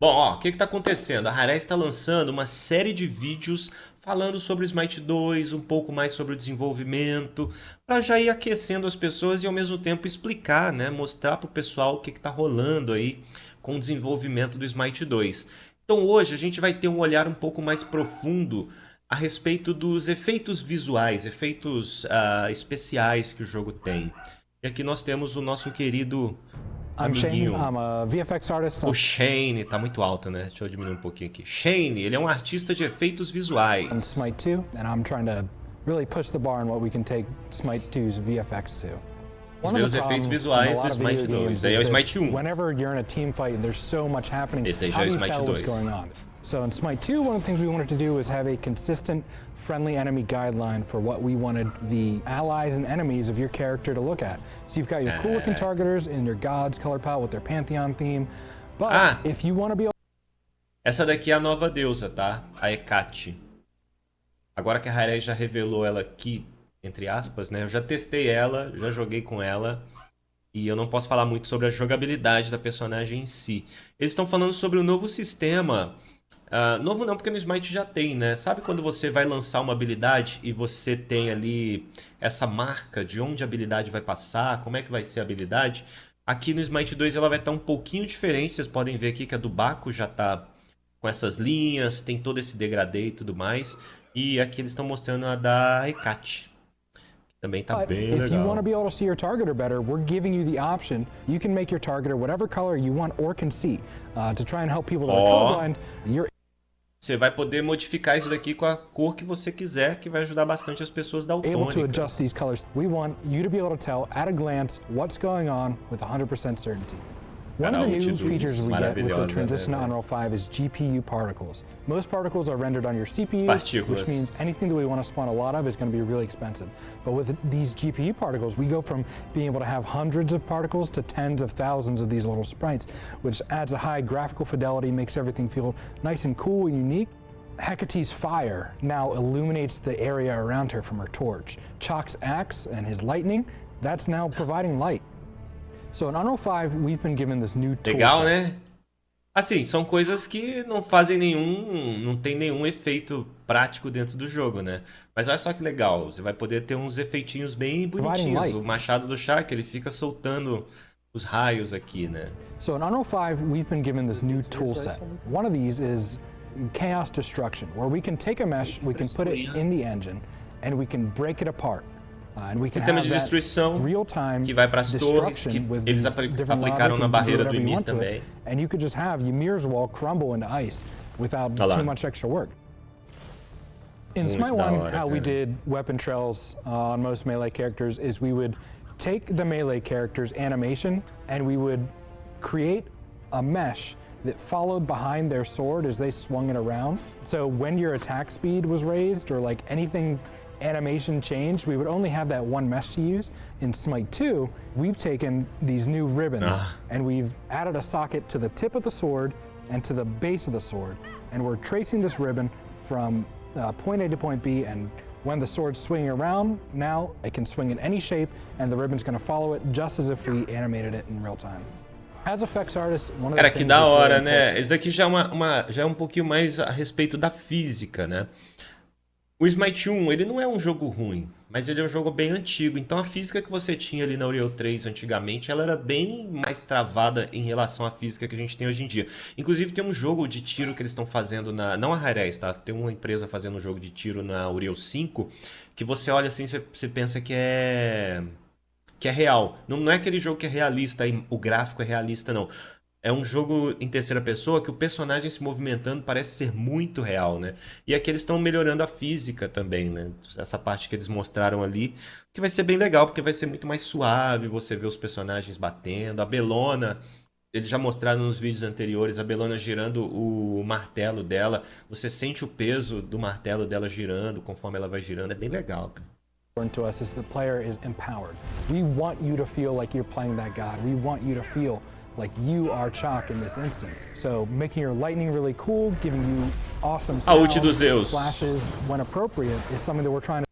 Bom, ó, o que está acontecendo? A Rare está lançando uma série de vídeos falando sobre o Smite 2, um pouco mais sobre o desenvolvimento, para já ir aquecendo as pessoas e ao mesmo tempo explicar, né, mostrar para o pessoal o que está rolando aí com o desenvolvimento do Smite 2. Então hoje a gente vai ter um olhar um pouco mais profundo a respeito dos efeitos visuais, efeitos especiais que o jogo tem. E aqui nós temos o nosso querido amiguinho. I'm a VFX artist. O Shane, tá muito alto, né? Deixa eu diminuir um pouquinho aqui. Shane, ele é um artista de efeitos visuais. On Smite 2, and I'm trying to really push the bar on what we can take Smite 2's VFX to. Os efeitos visuais do Smite 2. Daí é o Smite 1. Whenever you're in a team fight and there's so much happening, esse já é o Smite 2. So in Smite 2, one of the things we wanted to do was have a consistent friendly enemy guideline for what we wanted the allies and enemies of your character to look at. So you've got your cool looking targeters in your gods color palette with their Pantheon theme. But if you want to be able... Essa daqui é a nova deusa, tá? A Hecate. Agora que a Rare já revelou ela aqui, entre aspas, né? Eu já testei ela, já joguei com ela. E eu não posso falar muito sobre a jogabilidade da personagem em si. Eles estão falando sobre o novo sistema. Novo não, porque no Smite já tem, né? Sabe quando você vai lançar uma habilidade e você tem ali essa marca de onde a habilidade vai passar, como é que vai ser a habilidade? Aqui no Smite 2 ela vai estar um pouquinho diferente, vocês podem ver aqui que a do Baco já está com essas linhas, tem todo esse degradê e tudo mais. E aqui eles estão mostrando a da Hecate. Também tá bem legal. If you want to be able to see your targeter better, we're giving you the option. You can make your targeter whatever color you want or can see. To try and help people that are colorblind, você vai poder modificar isso daqui com a cor que você quiser, que vai ajudar bastante as pessoas daltônicas. Able to adjust these colors. We want you to be able to tell at a glance what's going on with 100% certainty. One of the new features we get with the transition to Unreal 5 is GPU particles. Most particles are rendered on your CPU, which means anything that we want to spawn a lot of is going to be really expensive. But with these GPU particles, we go from being able to have hundreds of particles to tens of thousands of these little sprites, which adds a high graphical fidelity, makes everything feel nice and cool and unique. Hecate's fire now illuminates the area around her from her torch. Chalk's axe and his lightning, that's now providing light. So in Unreal 5, we've been given this new tool. Legal, né? Assim, são coisas que não fazem não tem nenhum efeito prático dentro do jogo, né? Mas olha só que legal, você vai poder ter uns efeitinhos bem bonitinhos. O machado do Shaq, ele fica soltando os raios aqui, né? So in Unreal 5, we've been given this new tool set. One of these is chaos destruction, where we can take a mesh, we can put it in the engine, and we can break it apart. Sistema de destruição que vai para as torres, que eles aplicaram na barreira do Ymir também. And you could just have Ymir's wall crumble into ice without too much extra work. In Smite 1, how we did weapon trails on most melee characters is we would take the melee character's animation and we would create a mesh that followed behind their sword as they swung it around. So when your attack speed was raised or like anything animation changed, we would only have that one mesh to use. In Smite 2, we've taken these new ribbons and we've added a socket to the tip of the sword and to the base of the sword. And we're tracing this ribbon from point A to point B, and when the sword's swinging around, now it can swing in any shape and the ribbon's gonna follow it just as if we animated it in real time. As effects artists, one of the Cara, que da hora, né? Isso daqui já é um pouquinho mais a respeito da física, né? O Smite 1, ele não é um jogo ruim, mas ele é um jogo bem antigo. Então a física que você tinha ali na Unreal 3 antigamente, ela era bem mais travada em relação à física que a gente tem hoje em dia. Inclusive tem um jogo de tiro que eles estão fazendo não a Rare, tá? Tem uma empresa fazendo um jogo de tiro na Unreal 5, que você olha assim, você pensa que é real. Não é aquele jogo que é realista, o gráfico é realista, não. É um jogo em terceira pessoa que o personagem se movimentando parece ser muito real, né? E aqui eles estão melhorando a física também, né? Essa parte que eles mostraram ali, que vai ser bem legal, porque vai ser muito mais suave você ver os personagens batendo. A Bellona, eles já mostraram nos vídeos anteriores, a Bellona girando o martelo dela. Você sente o peso do martelo dela girando conforme ela vai girando. É bem legal, cara. To us is the player is empowered. We want you to feel like you're playing that god. We want you to feel like you are Chalk in this instance. So making your lightning really cool, giving you awesome sounds, flashes when appropriate is something that we're trying to...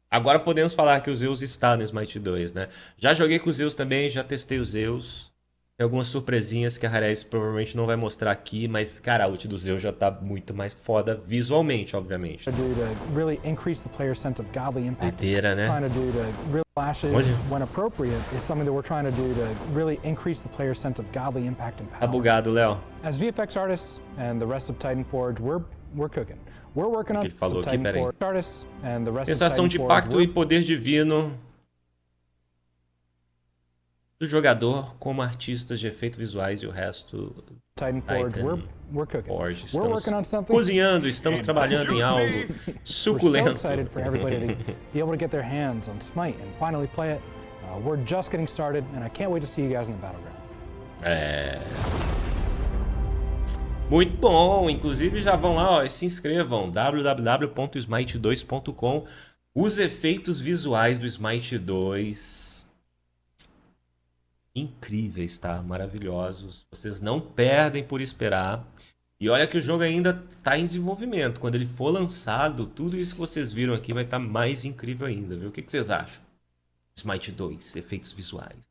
Agora podemos falar que o Zeus está no Smite 2, né? Já joguei com o Zeus também, já testei o Zeus. Tem algumas surpresinhas que a Rarez provavelmente não vai mostrar aqui, mas, cara, a ult do Zeus já tá muito mais foda visualmente, obviamente. Doideira, né? Tá bugado, Léo. As VFX artists and the rest of Titanforge, we're cooking. We're working on ele falou some aqui, peraí. Titanforge artists and the rest Sensação of de Titanforge. pacto e poder divino do jogador como artistas de efeitos visuais e o resto Titanforge, we're cooking. Forge. We're working on something. Cozinhando, estamos trabalhando em algo suculento. We're so excited for everybody to be able to get their hands on Smite and finally play it. We're just getting started, and I can't wait to see you guys in the battleground. Muito bom, inclusive já vão lá, ó, e se inscrevam, www.smite2.com. Os efeitos visuais do Smite 2 incríveis, tá? Maravilhosos. Vocês não perdem por esperar. E olha que o jogo ainda tá em desenvolvimento. Quando ele for lançado, tudo isso que vocês viram aqui vai estar mais incrível ainda, viu? O que vocês acham? Smite 2, efeitos visuais.